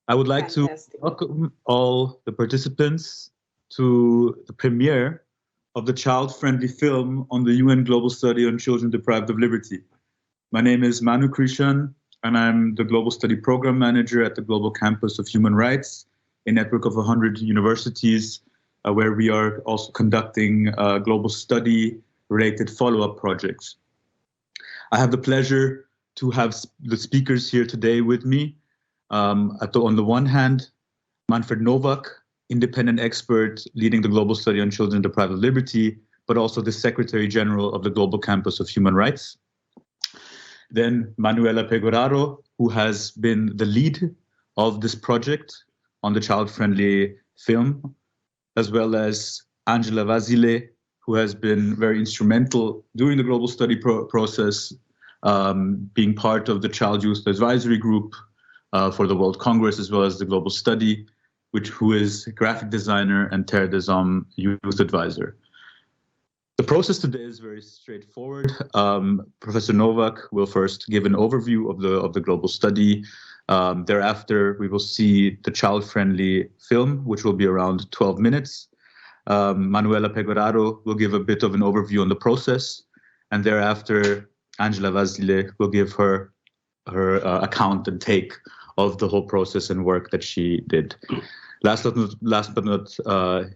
I would like to welcome all the participants to the premiere of the child-friendly film on the UN Global Study on Children Deprived of Liberty. My name is Manu, Krishan, and I'm the Global Study Program Manager at the Global Campus of Human Rights, a network of 100 universities, where we are also conducting global study-related follow-up projects. I have the pleasure to have the speakers here today with me. On the one hand, Manfred Novak, independent expert leading the global study on children deprived of liberty, but also the Secretary General of the Global Campus of Human Rights. Then Manuela Pegoraro, who has been the lead of this project on the child-friendly film, as well as Angela Vasile, who has been very instrumental during the global study process, being part of the Child Youth Advisory Group for the World Congress, as well as the Global Study, who is a graphic designer and Terre des Hommes youth advisor. The process today is very straightforward. Professor Novak will first give an overview of the global study. Thereafter, we will see the child-friendly film, which will be around 12 minutes. Manuela Pegoraro will give a bit of an overview on the process, and thereafter, Angela Vasile will give her account and take of the whole process and work that she did. Last but not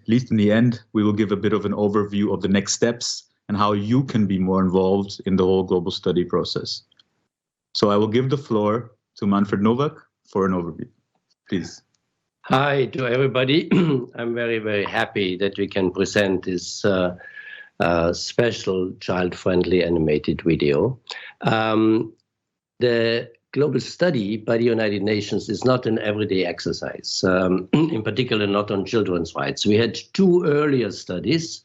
least, in the end, we will give a bit of an overview of the next steps and how you can be more involved in the whole global study process. So I will give the floor to Manfred Novak for an overview. Please. Hi to everybody. I'm very, very happy that we can present this special child-friendly animated video. The global study by the United Nations is not an everyday exercise, in particular not on children's rights. We had two earlier studies,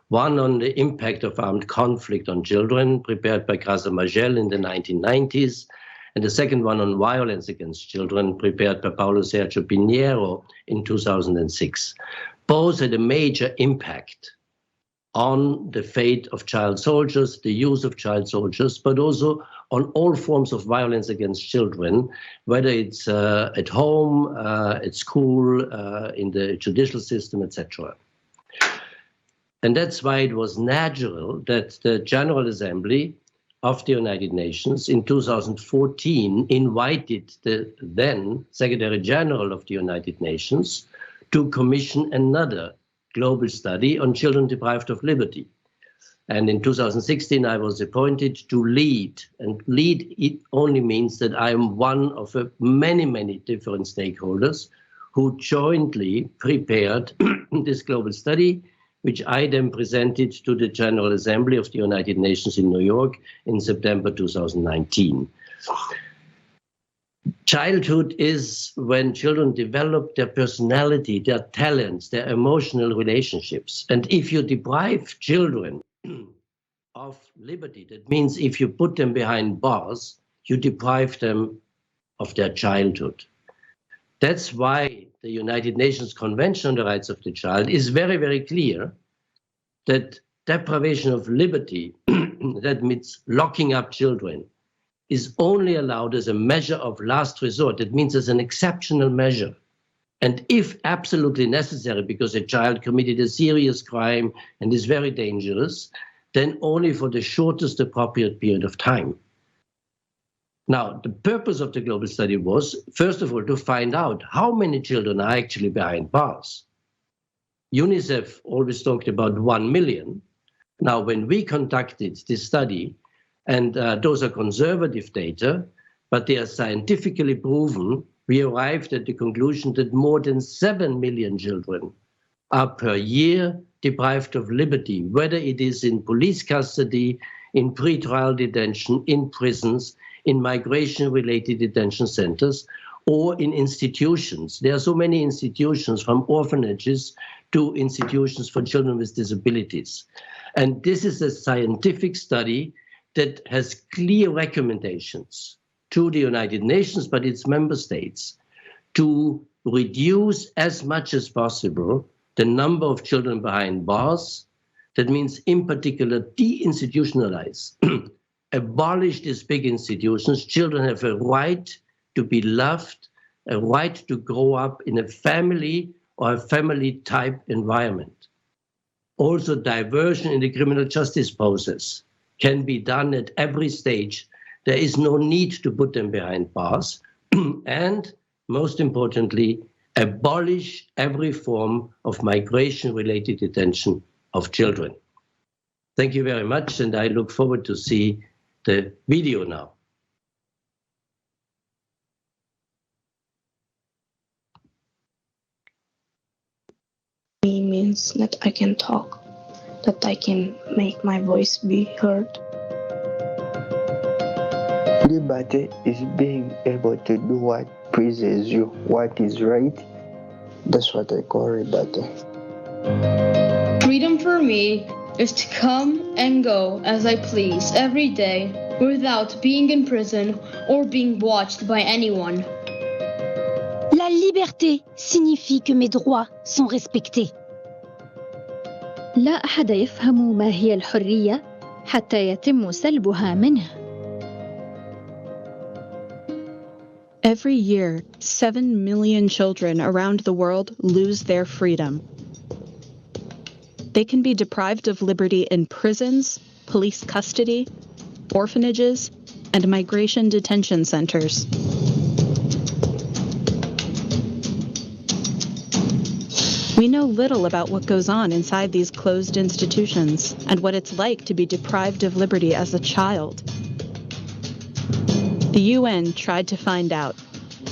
one on the impact of armed conflict on children, prepared by Grasa Magel in the 1990s, and the second one on violence against children, prepared by Paulo Sergio Pinheiro in 2006. Both had a major impact on the fate of child soldiers, the use of child soldiers, but also on all forms of violence against children, whether it's at home, at school, in the judicial system, etc. And that's why it was natural that the General Assembly of the United Nations in 2014 invited the then Secretary General of the United Nations to commission another global study on children deprived of liberty. And in 2016, I was appointed to lead. And lead, it only means that I am one of many, many different stakeholders who jointly prepared this global study, which I then presented to the General Assembly of the United Nations in New York in September 2019. Childhood is when children develop their personality, their talents, their emotional relationships. And if you deprive children of liberty, that means if you put them behind bars, you deprive them of their childhood. That's why the United Nations Convention on the Rights of the Child is very, very clear that deprivation of liberty, that means locking up children, is only allowed as a measure of last resort. It means as an exceptional measure. And if absolutely necessary, because a child committed a serious crime and is very dangerous, then only for the shortest appropriate period of time. Now, the purpose of the global study was, first of all, to find out how many children are actually behind bars. UNICEF always talked about 1 million. Now, when we conducted this study, and those are conservative data, but they are scientifically proven, we arrived at the conclusion that more than 7 million children are per year deprived of liberty, whether it is in police custody, in pretrial detention, in prisons, in migration-related detention centers, or in institutions. There are so many institutions, from orphanages to institutions for children with disabilities. And this is a scientific study that has clear recommendations to the United Nations, but its member states, to reduce as much as possible the number of children behind bars. That means, in particular, deinstitutionalize, abolish these big institutions. Children have a right to be loved, a right to grow up in a family or a family-type environment. Also, diversion in the criminal justice process can be done at every stage. There is no need to put them behind bars. And most importantly, abolish every form of migration-related detention of children. Thank you very much, and I look forward to see the video now. Means that I can talk, that I can make my voice be heard. Liberty is being able to do what pleases you, what is right. That's what I call liberty. Freedom for me is to come and go as I please every day without being in prison or being watched by anyone. La liberté signifie que mes droits sont respectés. لا أحد يفهم ما هي الحرية حتى يتم سلبها منه. Every year, 7 million children around the world lose their freedom. They can be deprived of liberty in prisons, police custody, orphanages, and migration detention centers. We know little about what goes on inside these closed institutions and what it's like to be deprived of liberty as a child. The UN tried to find out.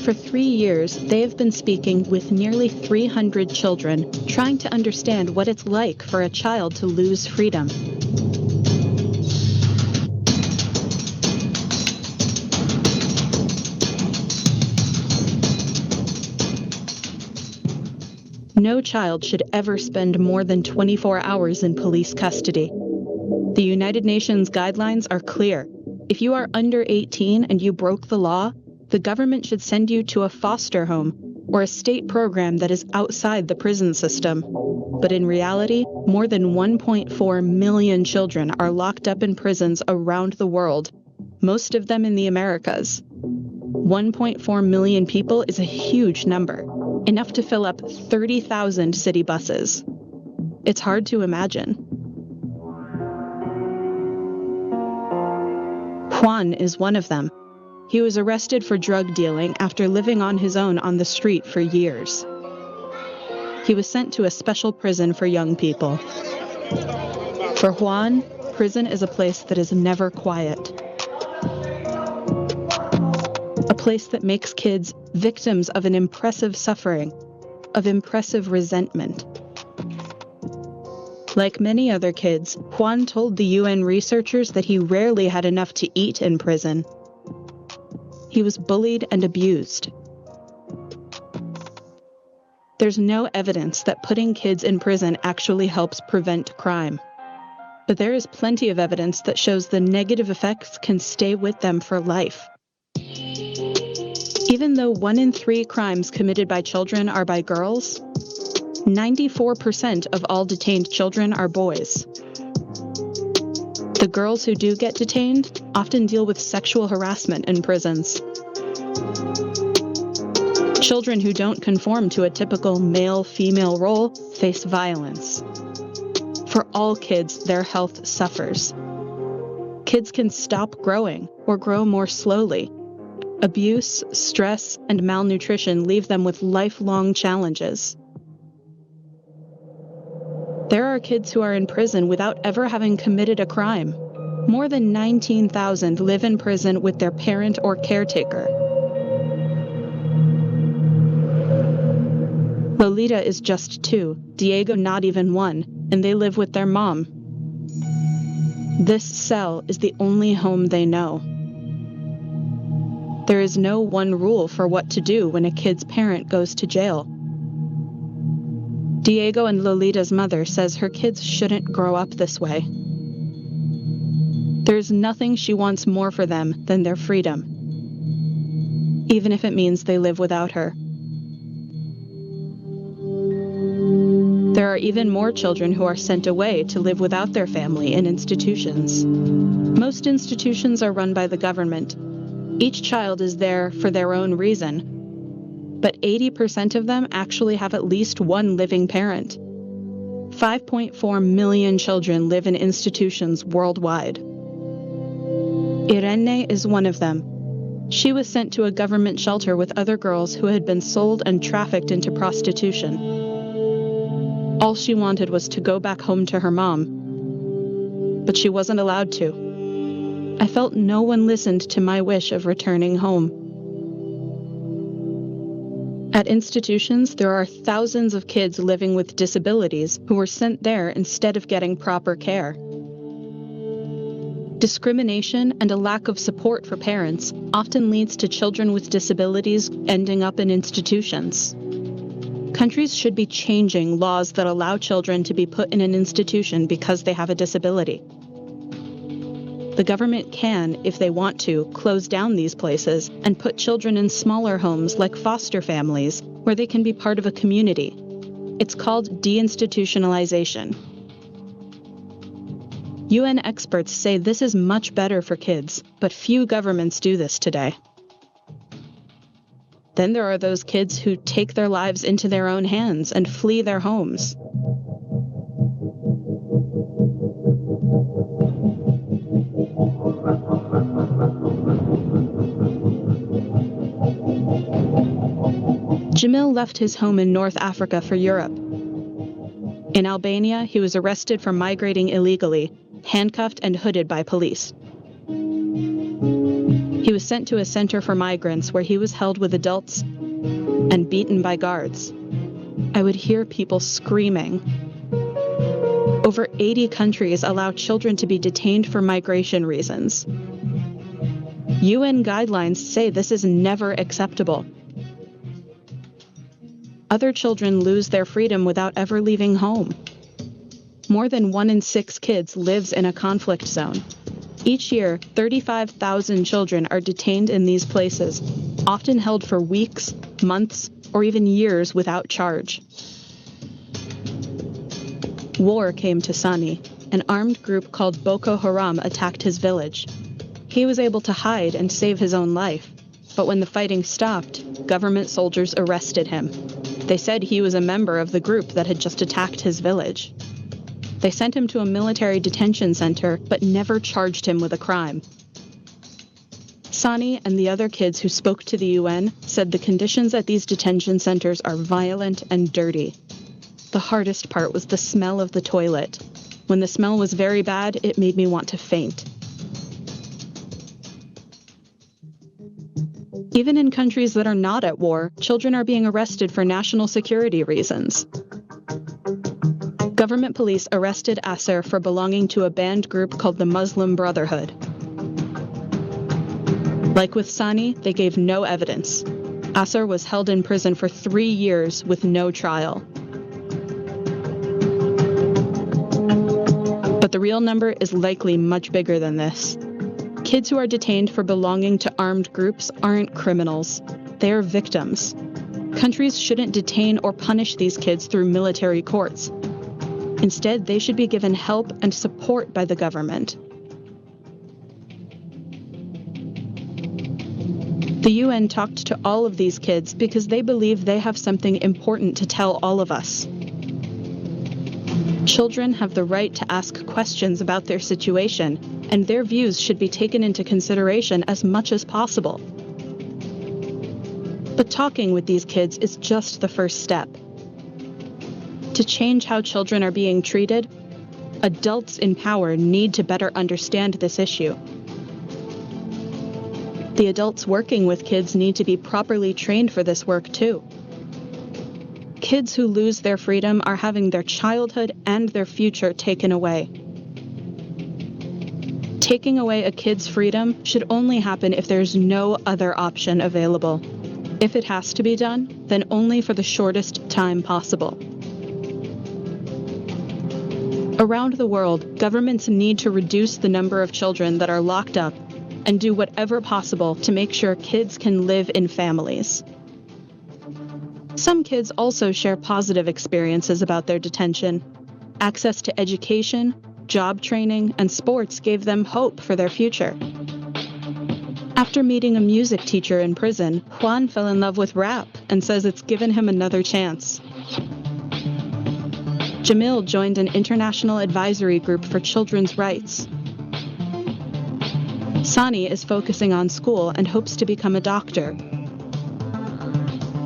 For 3 years, they have been speaking with nearly 300 children, trying to understand what it's like for a child to lose freedom. No child should ever spend more than 24 hours in police custody. The United Nations guidelines are clear. If you are under 18 and you broke the law, the government should send you to a foster home or a state program that is outside the prison system. But in reality, more than 1.4 million children are locked up in prisons around the world, most of them in the Americas. 1.4 million people is a huge number, enough to fill up 30,000 city buses. It's hard to imagine. Juan is one of them. He was arrested for drug dealing after living on his own on the street for years. He was sent to a special prison for young people. For Juan, prison is a place that is never quiet. A place that makes kids victims of an impressive suffering, of impressive resentment. Like many other kids, Juan told the UN researchers that he rarely had enough to eat in prison. He was bullied and abused. There's no evidence that putting kids in prison actually helps prevent crime. But there is plenty of evidence that shows the negative effects can stay with them for life. Even though 1 in 3 crimes committed by children are by girls, 94% of all detained children are boys. The girls who do get detained often deal with sexual harassment in prisons. Children who don't conform to a typical male-female role face violence. For all kids, their health suffers. Kids can stop growing or grow more slowly. Abuse, stress, and malnutrition leave them with lifelong challenges. There are kids who are in prison without ever having committed a crime. More than 19,000 live in prison with their parent or caretaker. Lolita is just 2, Diego not even 1, and they live with their mom. This cell is the only home they know. There is no one rule for what to do when a kid's parent goes to jail. Diego and Lolita's mother says her kids shouldn't grow up this way. There's nothing she wants more for them than their freedom, even if it means they live without her. There are even more children who are sent away to live without their family in institutions. Most institutions are run by the government. Each child is there for their own reason. but 80% of them actually have at least one living parent. 5.4 million children live in institutions worldwide. Irene is one of them. She was sent to a government shelter with other girls who had been sold and trafficked into prostitution. All she wanted was to go back home to her mom, but she wasn't allowed to. I felt no one listened to my wish of returning home. At institutions, there are thousands of kids living with disabilities who were sent there instead of getting proper care. Discrimination and a lack of support for parents often leads to children with disabilities ending up in institutions. Countries should be changing laws that allow children to be put in an institution because they have a disability. The government can, if they want to, close down these places and put children in smaller homes like foster families, where they can be part of a community. It's called deinstitutionalization. UN experts say this is much better for kids, but few governments do this today. Then there are those kids who take their lives into their own hands and flee their homes. Jamil left his home in North Africa for Europe. In Albania, he was arrested for migrating illegally, handcuffed and hooded by police. He was sent to a center for migrants where he was held with adults and beaten by guards. I would hear people screaming. Over 80 countries allow children to be detained for migration reasons. UN guidelines say this is never acceptable. Other children lose their freedom without ever leaving home. More than 1 in 6 kids lives in a conflict zone. Each year, 35,000 children are detained in these places, often held for weeks, months, or even years without charge. War came to Sani. An armed group called Boko Haram attacked his village. He was able to hide and save his own life, but when the fighting stopped, government soldiers arrested him. They said he was a member of the group that had just attacked his village. They sent him to a military detention center, but never charged him with a crime. Sani and the other kids who spoke to the UN said the conditions at these detention centers are violent and dirty. The hardest part was the smell of the toilet. When the smell was very bad, it made me want to faint. Even in countries that are not at war, children are being arrested for national security reasons. Government police arrested Asser for belonging to a banned group called the Muslim Brotherhood. Like with Sani, they gave no evidence. Asser was held in prison for 3 years with no trial. But the real number is likely much bigger than this. Kids who are detained for belonging to armed groups aren't criminals. They are victims. Countries shouldn't detain or punish these kids through military courts. Instead, they should be given help and support by the government. The UN talked to all of these kids because they believe they have something important to tell all of us. Children have the right to ask questions about their situation, and their views should be taken into consideration as much as possible. But talking with these kids is just the first step. To change how children are being treated, adults in power need to better understand this issue. The adults working with kids need to be properly trained for this work too. Kids who lose their freedom are having their childhood and their future taken away. Taking away a kid's freedom should only happen if there's no other option available. If it has to be done, then only for the shortest time possible. Around the world, governments need to reduce the number of children that are locked up and do whatever possible to make sure kids can live in families. Some kids also share positive experiences about their detention. Access to education, job training, and sports gave them hope for their future. After meeting a music teacher in prison, Juan fell in love with rap and says it's given him another chance. Jamil joined an international advisory group for children's rights. Sani is focusing on school and hopes to become a doctor.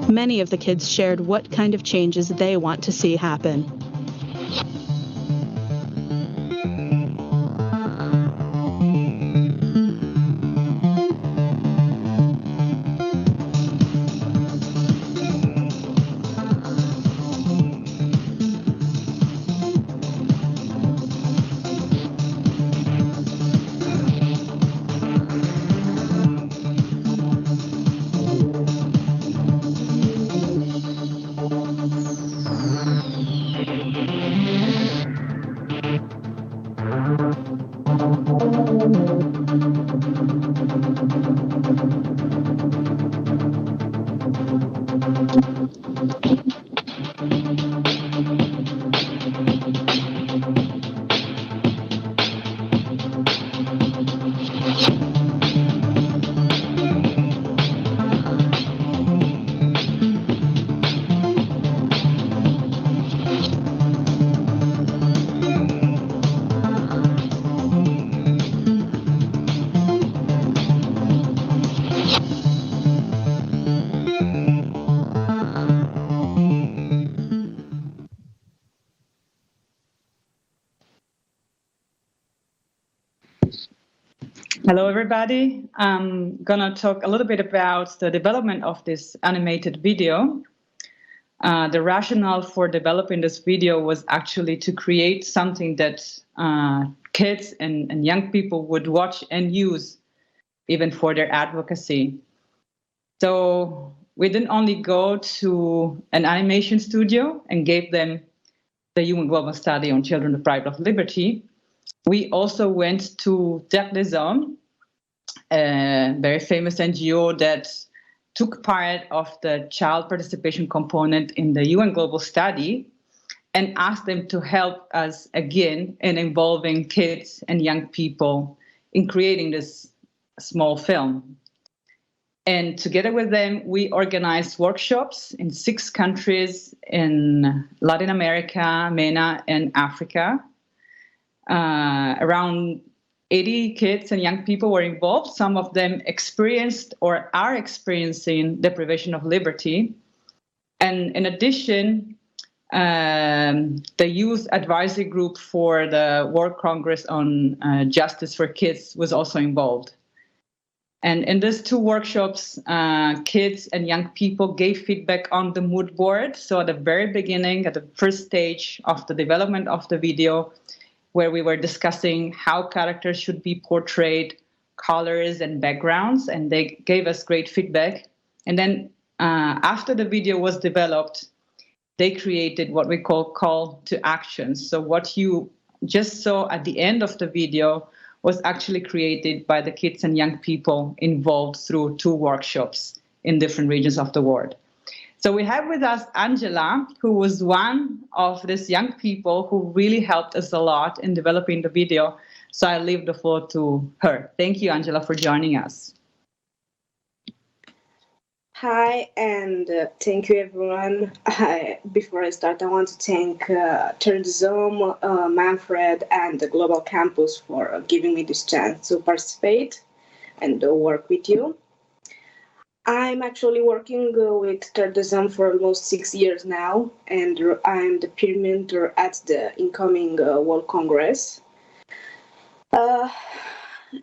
Many of the kids shared what kind of changes they want to see happen. Hello, everybody. I'm gonna talk a little bit about the development of this animated video. The rationale for developing this video was actually to create something that kids and young people would watch and use even for their advocacy. So we didn't only go to an animation studio and gave them the UN Global Study on Children Deprived of Liberty. We also went to Detained, a very famous NGO that took part of the child participation component in the UN Global Study, and asked them to help us again in involving kids and young people in creating this small film. And together with them, we organized workshops in 6 countries in Latin America, MENA, and Africa. Around 80 kids and young people were involved. Some of them experienced or are experiencing deprivation of liberty. And in addition, the Youth Advisory Group for the World Congress on Justice for Kids was also involved. And in these 2 workshops, kids and young people gave feedback on the mood board. So at the very beginning, at the first stage of the development of the video, where we were discussing how characters should be portrayed, colors and backgrounds, and they gave us great feedback. And then after the video was developed, they created what we call to action. So what you just saw at the end of the video was actually created by the kids and young people involved through 2 workshops in different regions of the world. So we have with us Angela, who was one of these young people who really helped us a lot in developing the video. So I leave the floor to her. Thank you, Angela, for joining us. Hi, and thank you, everyone. Before I start, I want to thank Terdzom, Manfred, and the Global Campus for giving me this chance to participate and work with you. I'm actually working with Terdzom for almost 6 years now, and I'm the peer mentor at the incoming World Congress. The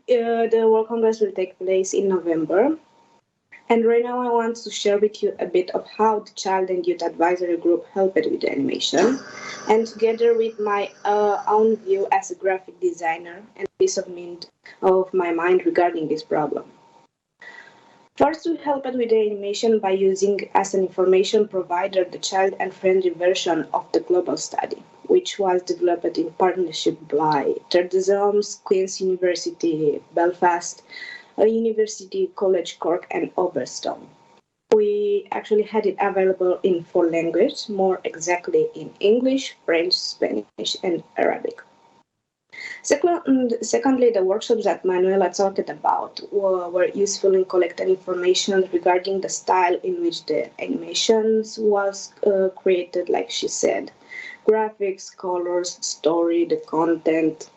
World Congress will take place in November. And right now I want to share with you a bit of how the Child and Youth Advisory Group helped with the animation, and together with my own view as a graphic designer and peace of my mind regarding this problem. First, we helped with the animation by using as an information provider the child and friendly version of the global study, which was developed in partnership by Terdzom's Queen's University, Belfast, University College Cork, and Overstone. We actually had it available in 4 languages, more exactly in English, French, Spanish, and Arabic. Secondly, the workshops that Manuela talked about were useful in collecting information regarding the style in which the animations was created, like she said. Graphics, colors, story, the content.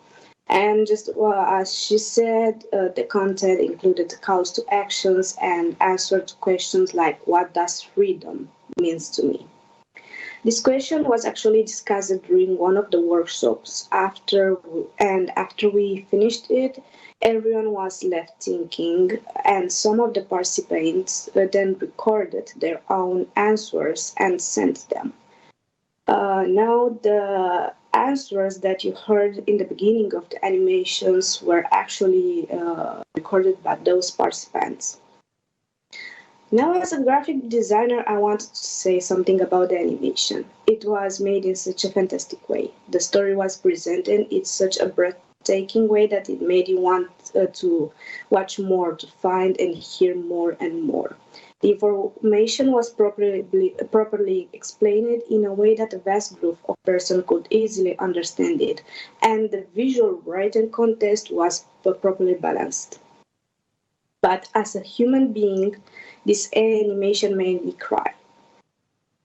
And just as she said, the content included calls to actions and answered to questions like, what does freedom means to me? This question was actually discussed during one of the workshops. After we finished it, everyone was left thinking, and some of the participants then recorded their own answers and sent them. Now, the answers that you heard in the beginning of the animations were actually recorded by those participants. Now, as a graphic designer, I wanted to say something about the animation. It was made in such a fantastic way. The story was presented in such a breathtaking way that it made you want to watch more, to find and hear more and more. The information was properly explained in a way that a vast group of persons could easily understand it, and the visual written context was properly balanced. But as a human being, this animation made me cry.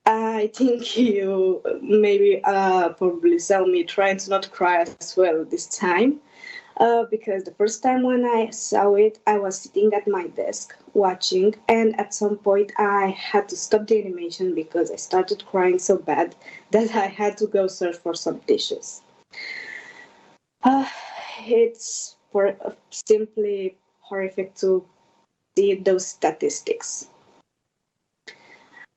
I think you maybe probably saw me trying to not cry as well this time, because the first time when I saw it, I was sitting at my desk watching, and at some point I had to stop the animation because I started crying so bad that I had to go search for some tissues. It's simply horrific to see those statistics.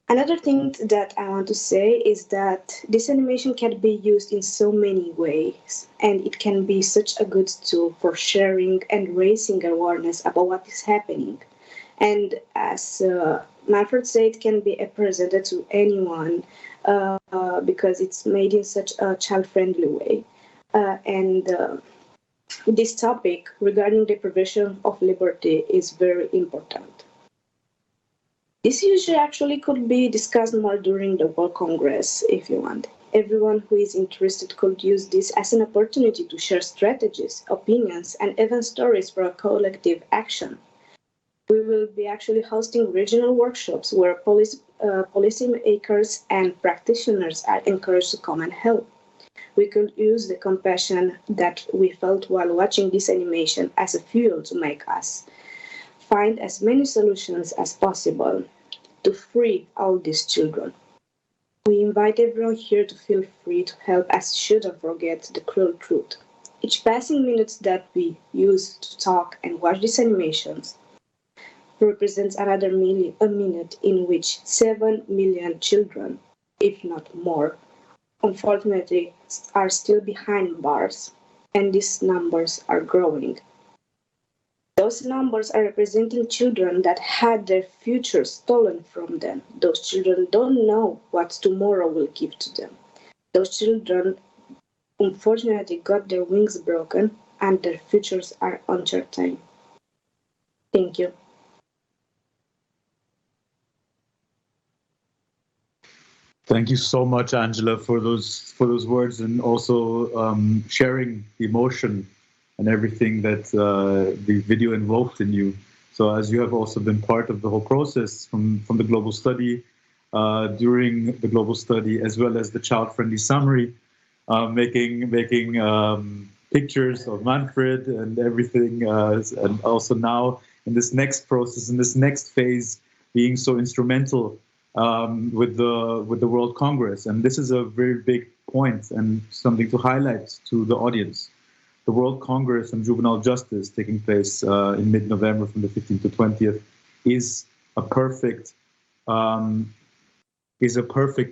Another thing that I want to say is that this animation can be used in so many ways, and it can be such a good tool for sharing and raising awareness about what is happening. And as Manfred said, it can be presented to anyone because it's made in such a child-friendly way. This topic regarding deprivation of liberty is very important. This issue actually could be discussed more during the World Congress if you want. Everyone who is interested could use this as an opportunity to share strategies, opinions, and even stories for a collective action. We will be actually hosting regional workshops where policymakers and practitioners are encouraged to come and help. We could use the compassion that we felt while watching this animation as a fuel to make us find as many solutions as possible to free all these children. We invite everyone here to feel free to help us shouldn't forget the cruel truth. Each passing minute that we use to talk and watch these animations represents another minute in which 7 million children, if not more, unfortunately, are still behind bars, and these numbers are growing. Those numbers are representing children that had their future stolen from them. Those children don't know what tomorrow will give to them. Those children, unfortunately, got their wings broken, and their futures are uncertain. Thank you. Thank you so much, Angela, for those words, and also sharing the emotion and everything that the video invoked in you. So as you have also been part of the whole process from the global study, during the global study, as well as the child-friendly summary, making pictures of Manfred and everything, and also now in this next process, in this next phase, being so instrumental with the World Congress. And this is a very big point and something to highlight to the audience. The World Congress on Juvenile Justice, taking place in mid-November from the 15th to 20th, is a perfect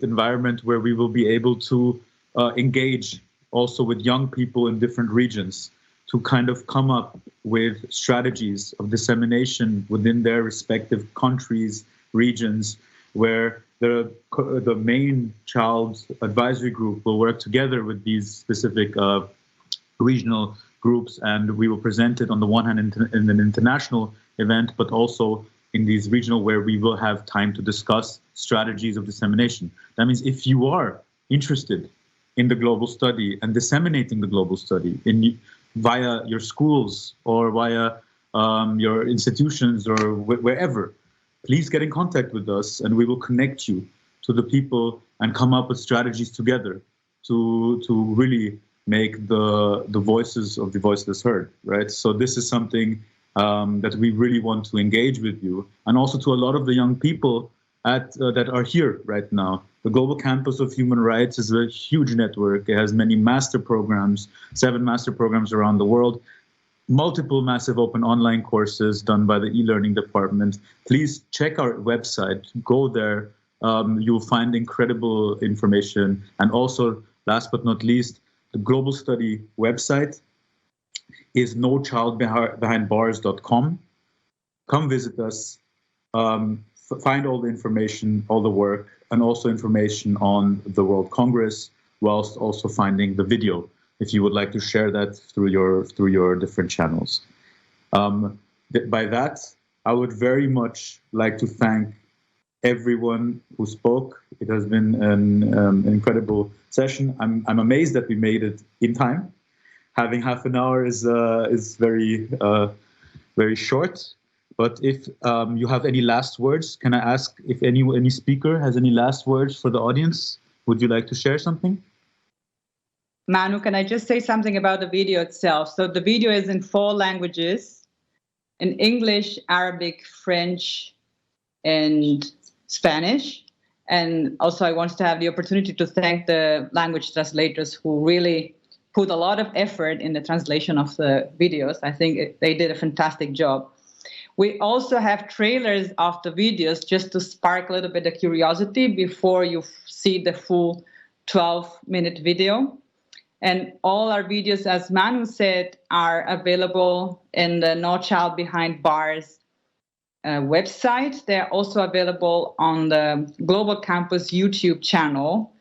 environment where we will be able to engage also with young people in different regions to kind of come up with strategies of dissemination within their respective countries, regions, where the main child advisory group will work together with these specific regional groups, and we will present it on the one hand in an international event, but also in these regional where we will have time to discuss strategies of dissemination. That means if you are interested in the global study and disseminating the global study via your schools or via your institutions or wherever, please get in contact with us and we will connect you to the people and come up with strategies together to really make the voices of the voiceless heard, right? So this is something that we really want to engage with you, and also to a lot of the young people that are here right now. The Global Campus of Human Rights is a huge network. It has many master programs, 7 master programs around the world, multiple massive open online courses done by the e-learning department. Please check our website, go there. You'll find incredible information. And also, last but not least, the Global Study website is nochildbehindbars.com. Come visit us, find all the information, all the work, and also information on the World Congress, whilst also finding the video, if you would like to share that through your different channels. By that, I would very much like to thank everyone who spoke. It has been an incredible session. I'm amazed that we made it in time. Having half an hour is very very short. But if you have any last words, can I ask if any speaker has any last words for the audience? Would you like to share something? Manu, can I just say something about the video itself? So the video is in 4 languages, in English, Arabic, French, and Spanish. And also I wanted to have the opportunity to thank the language translators who really put a lot of effort in the translation of the videos. I think they did a fantastic job. We also have trailers of the videos just to spark a little bit of curiosity before you see the full 12-minute video. And all our videos, as Manu said, are available in the No Child Behind Bars website. They're also available on the Global Campus YouTube channel.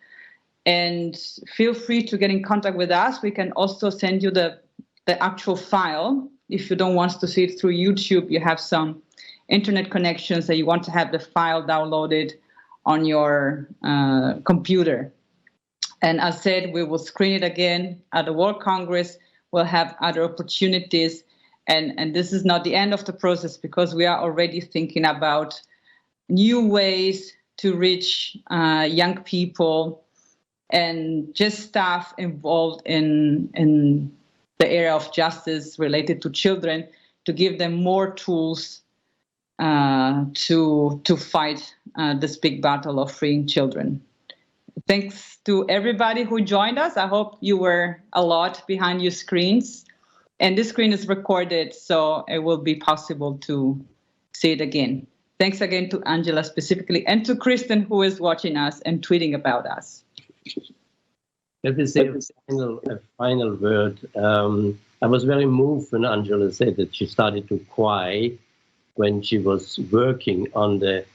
And feel free to get in contact with us. We can also send you the actual file. If you don't want to see it through YouTube, you have some internet connections that you want to have the file downloaded on your computer. And as said, we will screen it again at the World Congress. We'll have other opportunities. And this is not the end of the process, because we are already thinking about new ways to reach young people and just staff involved in the area of justice related to children, to give them more tools to fight this big battle of freeing children. Thanks to everybody who joined us. I hope you were a lot behind your screens. And this screen is recorded, so it will be possible to see it again. Thanks again to Angela specifically, and to Krishan, who is watching us and tweeting about us. Let me say a final word. I was very moved when Angela said that she started to cry when she was working on the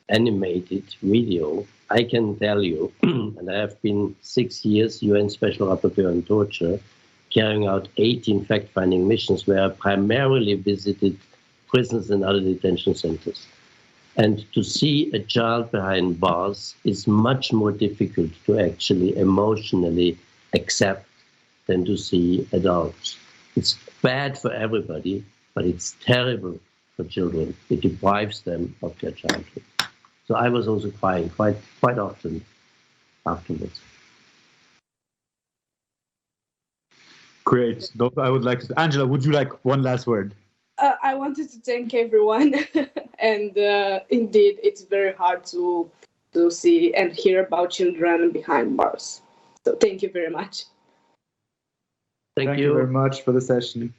animated video. I can tell you, and I have been 6 years UN Special Rapporteur on Torture, carrying out 18 fact-finding missions where I primarily visited prisons and other detention centers. And to see a child behind bars is much more difficult to actually emotionally accept than to see adults. It's bad for everybody, but it's terrible for children. It deprives them of their childhood. So I was also crying quite often afterwards. Great. I would like to. Angela, would you like one last word? I wanted to thank everyone, and indeed, it's very hard to see and hear about children behind bars. So thank you very much. Thank you very much for the session.